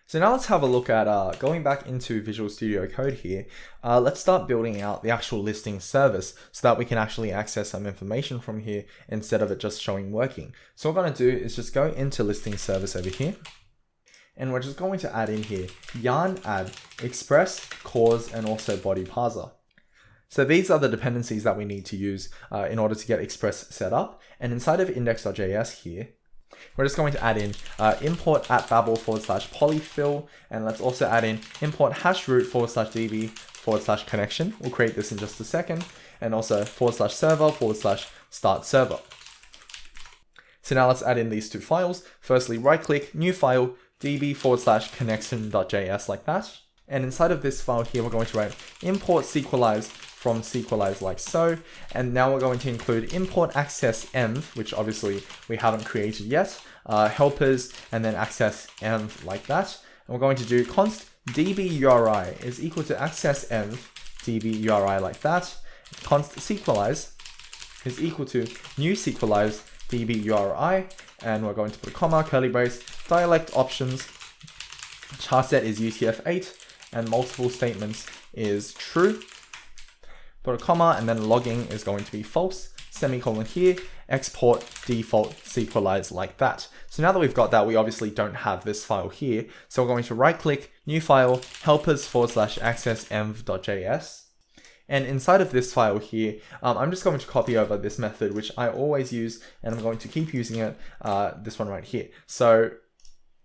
So now let's have a look at going back into Visual Studio Code here. Let's start building out the actual listing service so that we can actually access some information from here instead of it just showing working. So what we're going to do is just go into listing service over here. And we're just going to add in here yarn add express, cause, and also body parser. So these are the dependencies that we need to use in order to get express set up. And inside of index.js here, we're just going to add in import at babel /polyfill, and let's also add in import hashroot /db /connection. We'll create this in just a second, and also /server /start server. So now let's add in these two files. Firstly, right click, new file, db /connection.js like that. And inside of this file here, we're going to write import sequelize from sequelize like so. And now we're going to include import access env, which obviously we haven't created yet, helpers, and then access env like that. And we're going to do const db URI is equal to access env db URI like that. Const sequelize is equal to new sequelize db URI. And we're going to put a comma, curly brace, dialect options, charset is UTF-8, and multiple statements is true. Put a comma, and then logging is going to be false, semicolon here, export default sequelize like that. So now that we've got that, we obviously don't have this file here. So we're going to right click, new file, helpers /access env.js. And inside of this file here, I'm just going to copy over this method, which I always use, and I'm going to keep using it, this one right here. So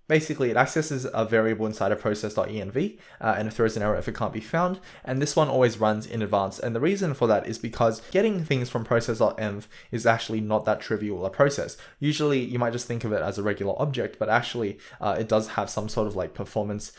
basically, it accesses a variable inside of process.env, and it throws an error if it can't be found. And this one always runs in advance. And the reason for that is because getting things from process.env is actually not that trivial a process. Usually, you might just think of it as a regular object, but actually, it does have some sort of like performance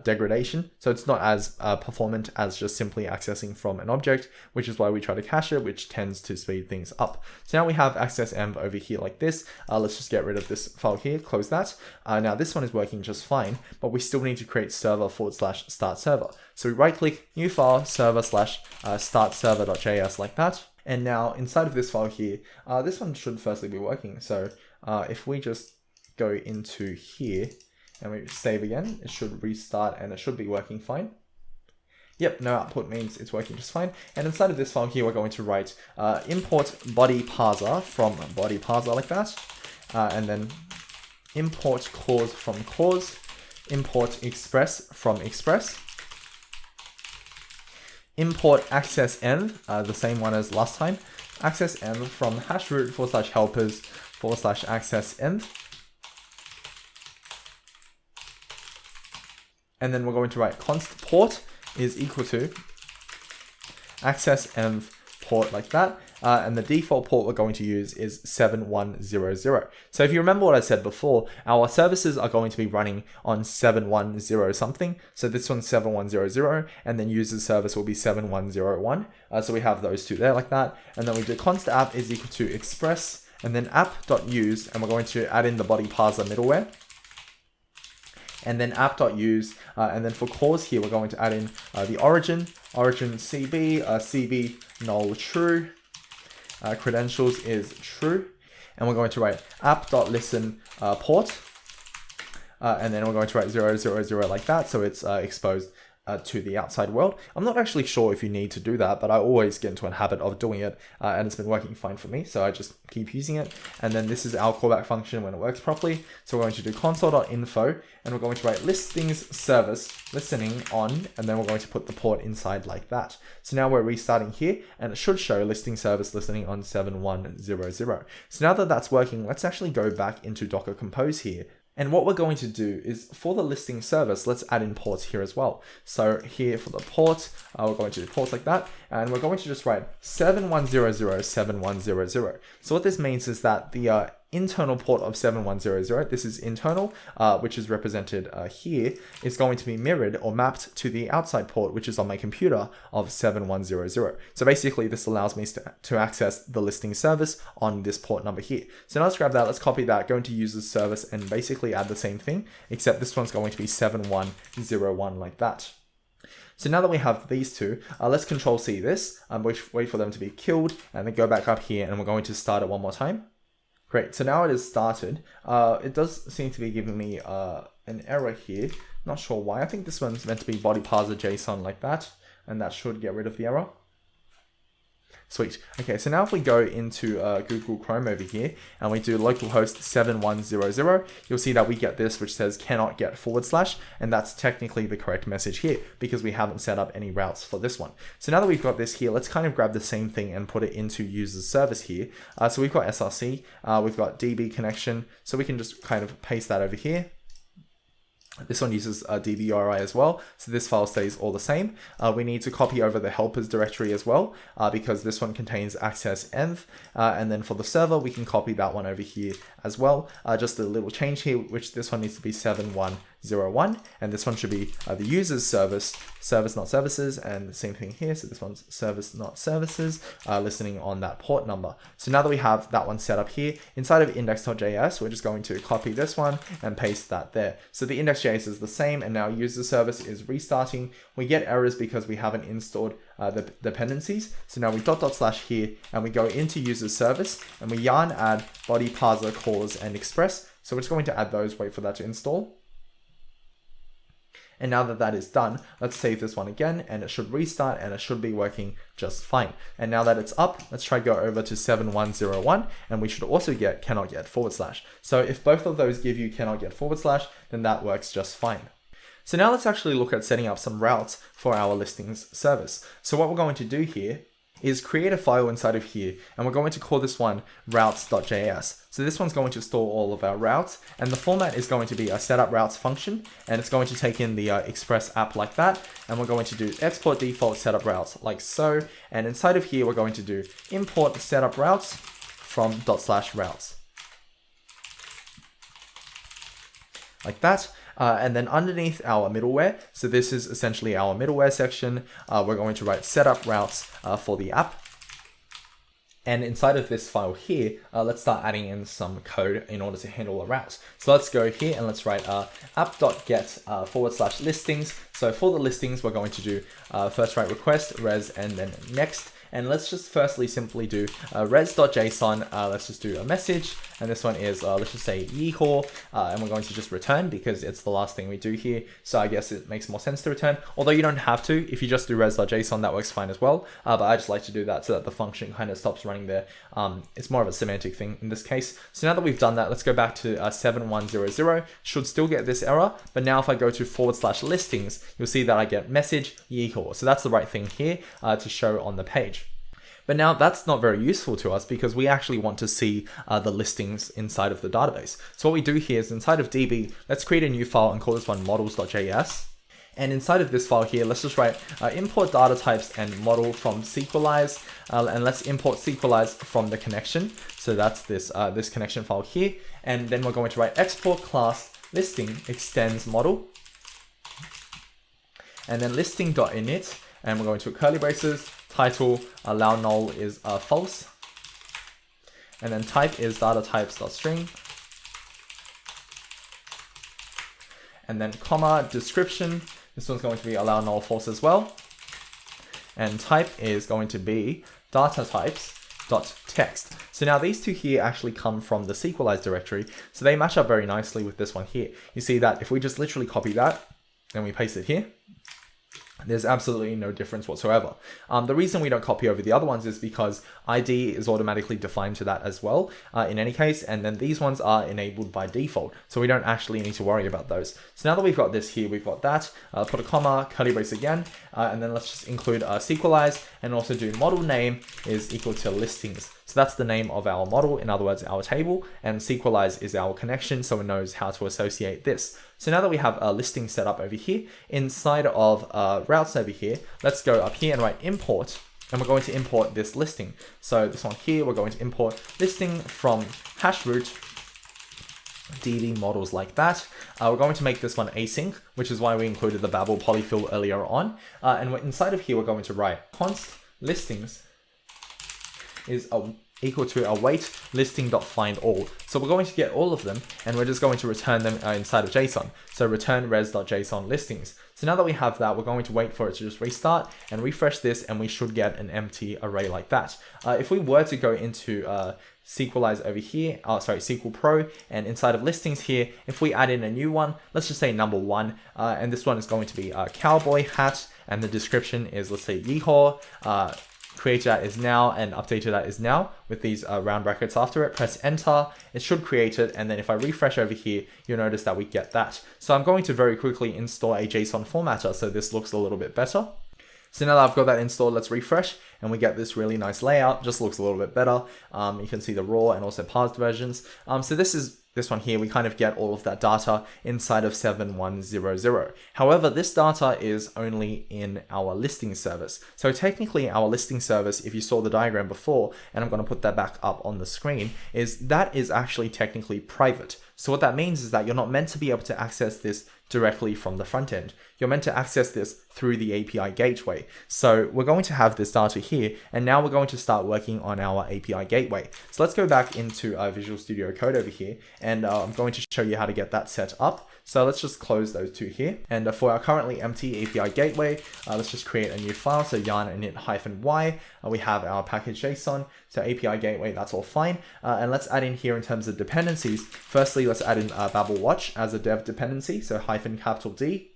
degradation. So it's not as performant as just simply accessing from an object, which is why we try to cache it, which tends to speed things up. So now we have access env over here like this. Let's just get rid of this file here, close that. Now this one is working just fine, but we still need to create server /start server. So we right click, new file, server /start server.js like that. And now inside of this file here, this one should firstly be working. So if we just go into here and we save again, it should restart and it should be working fine. Yep, no output means it's working just fine. And inside of this file here, we're going to write import body parser from body parser like that. And then import cause from cause, import express from express, import access env, the same one as last time, access env from hashroot /helpers /access env. And then we're going to write const port is equal to access env port like that. And the default port we're going to use is 7100. So if you remember what I said before, our services are going to be running on 710 something. So this one's 7100, and then user service will be 7101. So we have those two there like that. And then we do const app is equal to express, and then app.use, and we're going to add in the body parser middleware. And then app.use, and then for cause here, we're going to add in the origin CB, CB null true, credentials is true, and we're going to write app.listen port, and then we're going to write 000 like that, so it's exposed to the outside world. I'm not actually sure if you need to do that, but I always get into a habit of doing it, and it's been working fine for me, so I just keep using it. And then this is our callback function when it works properly. So we're going to do console.info, and we're going to write listings service listening on, and then we're going to put the port inside like that. So now we're restarting here, and it should show listing service listening on 7100. So now that that's working, let's actually go back into Docker Compose here. And what we're going to do is for the listing service, let's add in ports here as well. So here for the port, we're going to do ports like that. And we're going to just write 7100, 7100. So what this means is that the internal port of 7100, this is internal, which is represented here, is going to be mirrored or mapped to the outside port, which is on my computer of 7100. So basically this allows me to access the listing service on this port number here. So now let's grab that, let's copy that, go into users service and basically add the same thing, except this one's going to be 7101 like that. So now that we have these two, let's control C this, wait for them to be killed, and then go back up here, and we're going to start it one more time. Great, so now it is started. It does seem to be giving me an error here. Not sure why. I think this one's meant to be body parser JSON like that, and that should get rid of the error. Sweet. Okay, so now if we go into Google Chrome over here and we do localhost 7100, you'll see that we get this which says cannot get /, and that's technically the correct message here because we haven't set up any routes for this one. So now that we've got this here, let's kind of grab the same thing and put it into users service here. So we've got SRC, we've got DB connection, so we can just kind of paste that over here. This one uses DB URI as well, so this file stays all the same. We need to copy over the helpers directory as well, because this one contains access env, and then for the server, we can copy that one over here as well. Just a little change here, which this one needs to be 7101, and this one should be the user's service not services, and the same thing here. So this one's service not services, listening on that port number. So now that we have that one set up here, inside of index.js, we're just going to copy this one and paste that there. So the index.js is the same, and now user service is restarting. We get errors because we haven't installed the dependencies. So now we // here, and we go into user service, and we yarn add body parser cause and express. So we're just going to add those, wait for that to install. And now that that is done, let's save this one again, and it should restart, and it should be working just fine. And now that it's up, let's try go over to 7101, and we should also get cannot get /. So if both of those give you cannot get /, then that works just fine. So now let's actually look at setting up some routes for our listings service. So what we're going to do here is create a file inside of here, and we're going to call this one routes.js. So this one's going to store all of our routes, and the format is going to be a setup routes function, and it's going to take in the express app like that, and we're going to do export default setup routes like so, and inside of here we're going to do import setup routes from /routes like that. And then underneath our middleware, so this is essentially our middleware section, we're going to write setup routes for the app. And inside of this file here, let's start adding in some code in order to handle a route. So let's go here and let's write app.get / listings. So for the listings, we're going to do first write request, res, and then next. And let's just firstly simply do res.json. Let's just do a message. And this one is, let's just say yeehaw. And we're going to just return because it's the last thing we do here. So I guess it makes more sense to return. Although you don't have to. If you just do res.json, that works fine as well. But I just like to do that so that the function kind of stops running there. It's more of a semantic thing in this case. So now that we've done that, let's go back to 7100. Should still get this error. But now if I go to / listings, you'll see that I get message yeehaw. So that's the right thing here to show on the page. But now that's not very useful to us because we actually want to see the listings inside of the database. So what we do here is inside of DB, let's create a new file and call this one models.js. And inside of this file here, let's just write import data types and model from Sequelize. And let's import Sequelize from the connection. So that's this, this connection file here. And then we're going to write export class listing extends model. And then listing.init. And we're going to curly braces. Title allow null is false, and then type is data types.string, and then comma description. This one's going to be allow null false as well, and type is going to be data types.text. So now these two here actually come from the Sequelize directory, so they match up very nicely with this one here. You see that if we just literally copy that and we paste it here, there's absolutely no difference whatsoever. The reason we don't copy over the other ones is because ID is automatically defined to that as well in any case, and then these ones are enabled by default, so we don't actually need to worry about those. So now that we've got this here, we've got that, put a comma, curly brace again, and then let's just include Sequelize and also do model name is equal to listings. So that's the name of our model, in other words, our table, and Sequelize is our connection, so it knows how to associate this. So now that we have a listing set up over here, inside of routes over here, let's go up here and write import, and we're going to import this listing. So this one here, we're going to import listing from hashroot DB models like that. We're going to make this one async, which is why we included the Babel polyfill earlier on. And inside of here, we're going to write const listings is a equal to await listing.findAll. So we're going to get all of them, and we're just going to return them inside of JSON. So return res.json listings. So now that we have that, we're going to wait for it to just restart and refresh this, and we should get an empty array like that. If we were to go into SQLize over here, SQL Pro, and inside of listings here, if we add in a new one, let's just say number 1, and this one is going to be cowboy hat, and the description is, let's say, yeehaw, created at is now and updated at is now with these round brackets after it. Press enter, it should create it, and then if I refresh over here, you'll notice that we get that. So I'm going to very quickly install a JSON formatter so this looks a little bit better. So now that I've got that installed, let's refresh, and we get this really nice layout. Just looks a little bit better. You can see the raw and also parsed versions. So this one here, we kind of get all of that data inside of 7100. However, this data is only in our listing service. So technically our listing service, if you saw the diagram before, and I'm going to put that back up on the screen, that is actually technically private. So what that means is that you're not meant to be able to access this directly from the front end. You're meant to access this through the API gateway. So we're going to have this data here, and now we're going to start working on our API gateway. So let's go back into Visual Studio Code over here, and I'm going to show you how to get that set up. So let's just close those two here. And for our currently empty API gateway, let's just create a new file. So yarn init-y, we have our package.json. So API gateway, that's all fine. And let's add in here in terms of dependencies. Firstly, let's add in Babel watch as a dev dependency. So -D.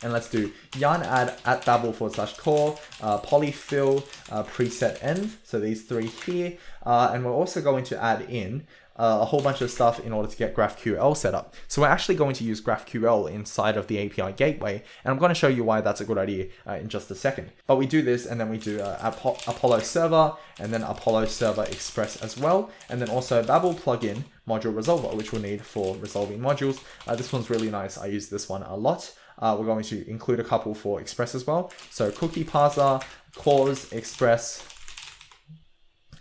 And let's do yarn add at babel /core, polyfill, preset end. So these three here. And we're also going to add in a whole bunch of stuff in order to get GraphQL set up. So we're actually going to use GraphQL inside of the API gateway, and I'm going to show you why that's a good idea in just a second. But we do this, and then we do Apollo server, and then Apollo server express as well, and then also Babel plugin module resolver, which we'll need for resolving modules. This one's really nice. I use this one a lot. We're going to include a couple for express as well. So cookie parser, clause, express,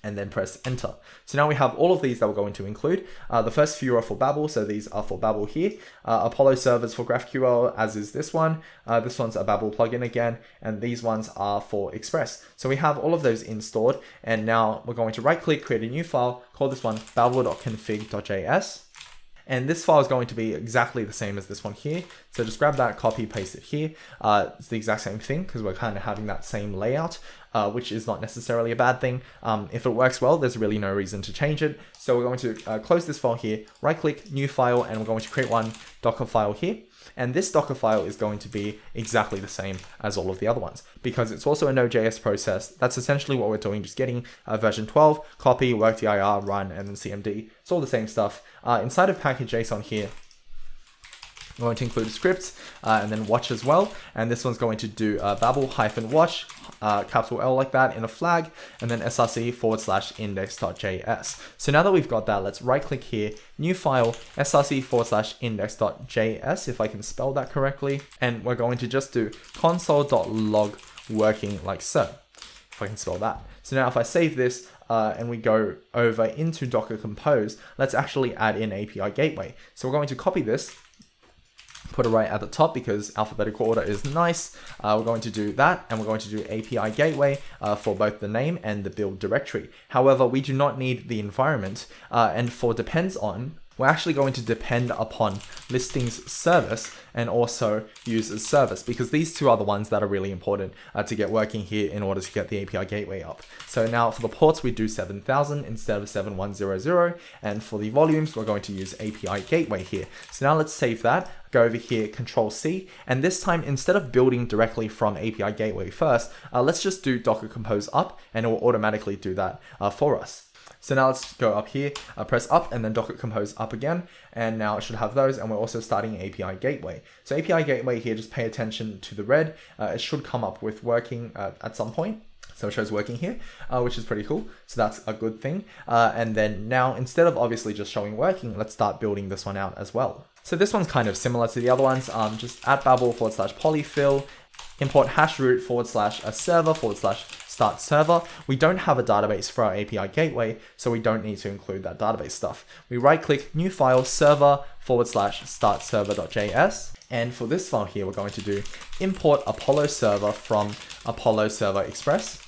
and then press enter. So now we have all of these that we're going to include. The first few are for Babel, so these are for Babel here. Apollo servers for GraphQL, as is this one. This one's a Babel plugin again, and these ones are for Express. So we have all of those installed, and now we're going to right click, create a new file, call this one babel.config.js. And this file is going to be exactly the same as this one here. So just grab that, copy, paste it here. It's the exact same thing because we're kind of having that same layout, which is not necessarily a bad thing. If it works well, there's really no reason to change it. So we're going to close this file here, right click, new file, and we're going to create one Docker file here. And this Docker file is going to be exactly the same as all of the other ones because it's also a Node.js process. That's essentially what we're doing, just getting version 12, copy, work dir, run, and then cmd. It's all the same stuff. Inside of package.json here, I'm going to include scripts and then watch as well. And this one's going to do babel-watch, capital L like that in a flag, and then src/index.js. So now that we've got that, let's right click here, new file, src/index.js, if I can spell that correctly. And we're going to just do console.log working like so, if I can spell that. So now if I save this, and we go over into Docker Compose, let's actually add in API Gateway. So we're going to copy this, put it right at the top because alphabetical order is nice. We're going to do that, and we're going to do API Gateway for both the name and the build directory. However, we do not need the environment, and for depends on, we're actually going to depend upon listings service and also users service because these two are the ones that are really important to get working here in order to get the API gateway up. So now for the ports, we do 7000 instead of 7100. And for the volumes, we're going to use API gateway here. So now let's save that. Go over here, Control C, and this time instead of building directly from API Gateway first, let's just do Docker Compose up, and it will automatically do that for us. So now let's go up here, press up, and then Docker Compose up again, and now it should have those, and we're also starting API Gateway. So API Gateway here, just pay attention to the red. It should come up with working at some point. So it shows working here, which is pretty cool. So that's a good thing. And then now, instead of obviously just showing working, let's start building this one out as well. So this one's kind of similar to the other ones. Just at babel/polyfill, import hashroot/server/start server. We don't have a database for our API gateway, so we don't need to include that database stuff. We right click, new file, server/start server.js. And for this file here, we're going to do import Apollo server from Apollo server express.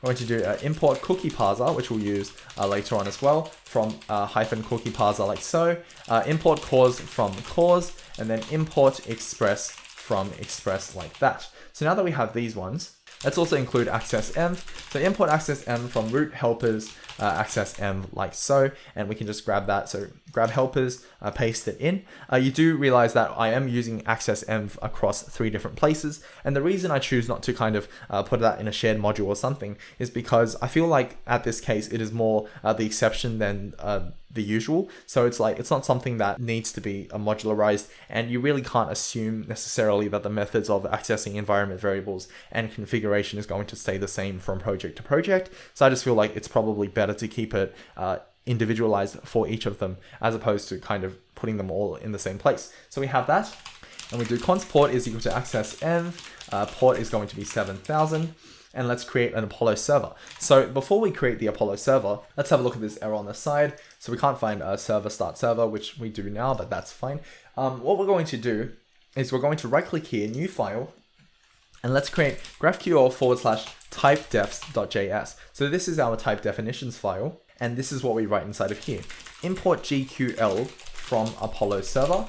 We're going to do import cookie parser, which we'll use later on as well, from hyphen cookie parser like so. Import cause from cause, and then import express from express like that. So now that we have these ones, let's also include access env. So import access env from root helpers access env like so, and we can just grab that. So grab helpers, paste it in. You do realize that I am using access env across 3 different places, and the reason I choose not to kind of put that in a shared module or something is because I feel like at this case it is more the exception than the usual. So it's like, it's not something that needs to be modularized, and you really can't assume necessarily that the methods of accessing environment variables and configuration is going to stay the same from project to project. So I just feel like it's probably better to keep it individualized for each of them, as opposed to kind of putting them all in the same place. So we have that, and we do const port is equal to access env, port is going to be 7000, and let's create an Apollo server. So before we create the Apollo server, let's have a look at this error on the side. So we can't find a server start server, which we do now, but that's fine. What we're going to do is we're going to right click here, new file, and let's create GraphQL /typedefs.js. So this is our type definitions file, and this is what we write inside of here. Import GQL from Apollo server,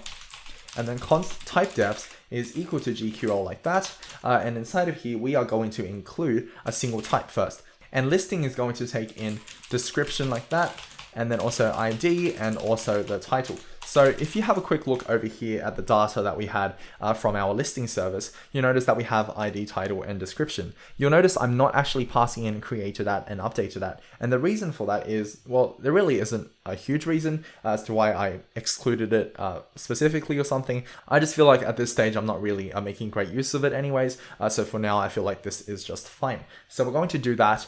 and then const typedefs is equal to GQL like that. And inside of here, we are going to include a single type first. And listing is going to take in description like that, and then also ID and also the title. So if you have a quick look over here at the data that we had from our listing service, you notice that we have ID, title, and description. You'll notice I'm not actually passing in created at and updated at. And the reason for that is, well, there really isn't a huge reason as to why I excluded it specifically or something. I just feel like at this stage, I'm not really making great use of it anyways. So for now, I feel like this is just fine. So we're going to do that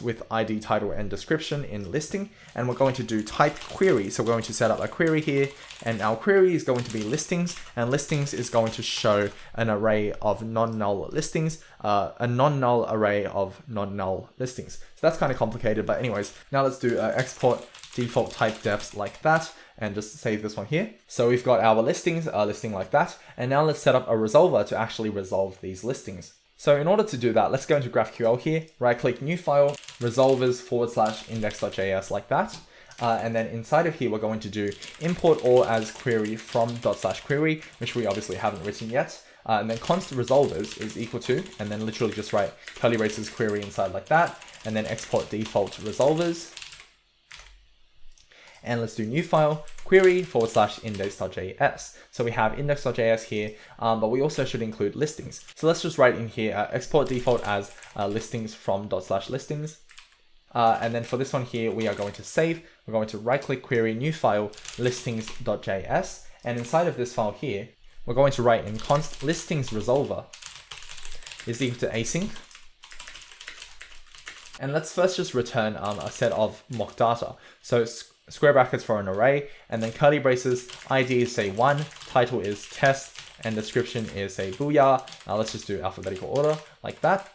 with ID, title, and description in listing. And we're going to do type query. So we're going to set up a query here, and our query is going to be listings, and listings is going to show an array of non-null listings, a non-null array of non-null listings. So that's kind of complicated, but anyways, now let's do export default type defs like that, and just save this one here. So we've got our listings, listing like that, and now let's set up a resolver to actually resolve these listings. So in order to do that, let's go into GraphQL here, right click new file, resolvers /index.js like that. And then inside of here, we're going to do import all as query from ./query, which we obviously haven't written yet. And then const resolvers is equal to, and then literally just write curly braces query inside like that, and then export default resolvers. And let's do new file, query /index.js. So we have index.js here, but we also should include listings. So let's just write in here, export default as listings from ./listings. And then for this one here, we are going to save. We're going to right click query, new file, listings.js. And inside of this file here, we're going to write in const listings resolver is equal to async. And let's first just return a set of mock data. So square brackets for an array, and then curly braces, ID is say 1, title is test, and description is say booyah. Now let's just do alphabetical order like that.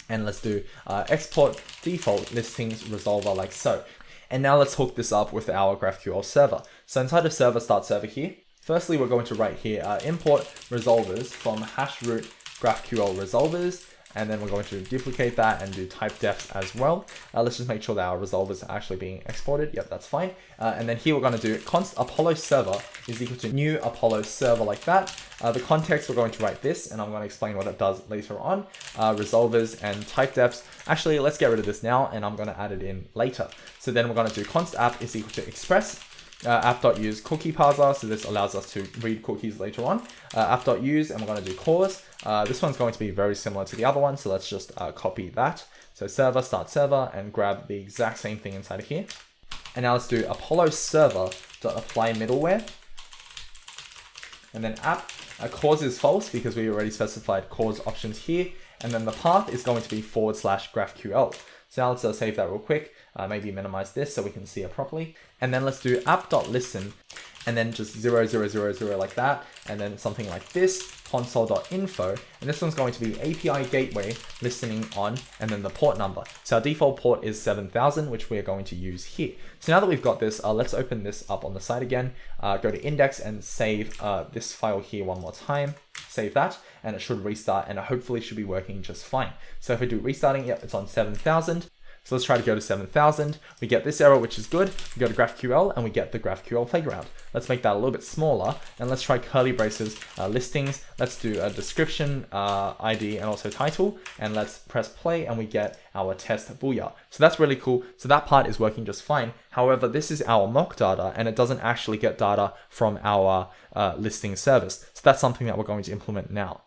And let's do export default listings resolver like so. And now let's hook this up with our GraphQL server. So inside of server start server here, firstly, we're going to write here import resolvers from #root GraphQL resolvers. And then we're going to duplicate that and do type defs as well. Let's just make sure that our resolvers are actually being exported. Yep, that's fine. And then here we're going to do const Apollo server is equal to new Apollo server like that. The context, we're going to write this, and I'm going to explain what it does later on. Resolvers and type defs. Actually, let's get rid of this now, and I'm going to add it in later. So then we're going to do const app is equal to express. App.use cookie parser, so this allows us to read cookies later on. App.use, and we're going to do cause. This one's going to be very similar to the other one, so let's just copy that. So server, start server, and grab the exact same thing inside of here. And now let's do Apollo server.apply middleware. And then app, cause is false because we already specified cause options here. And then the path is going to be /GraphQL. So now let's save that real quick. Maybe minimize this so we can see it properly. And then let's do app.listen, and then just 0, 0, 0, 0 like that. And then something like this, console.info, and this one's going to be API gateway listening on, and then the port number. So our default port is 7000, which we're going to use here. So now that we've got this, let's open this up on the side again, go to index and save this file here one more time, save that, and it should restart, and it hopefully should be working just fine. So if I do restarting, yep, it's on 7000. So let's try to go to 7000. We get this error, which is good. We go to GraphQL and we get the GraphQL playground. Let's make that a little bit smaller, and let's try curly braces, listings. Let's do a description, ID, and also title, and let's press play, and we get our test booyah. So that's really cool. So that part is working just fine. However, this is our mock data, and it doesn't actually get data from our listing service. So that's something that we're going to implement now.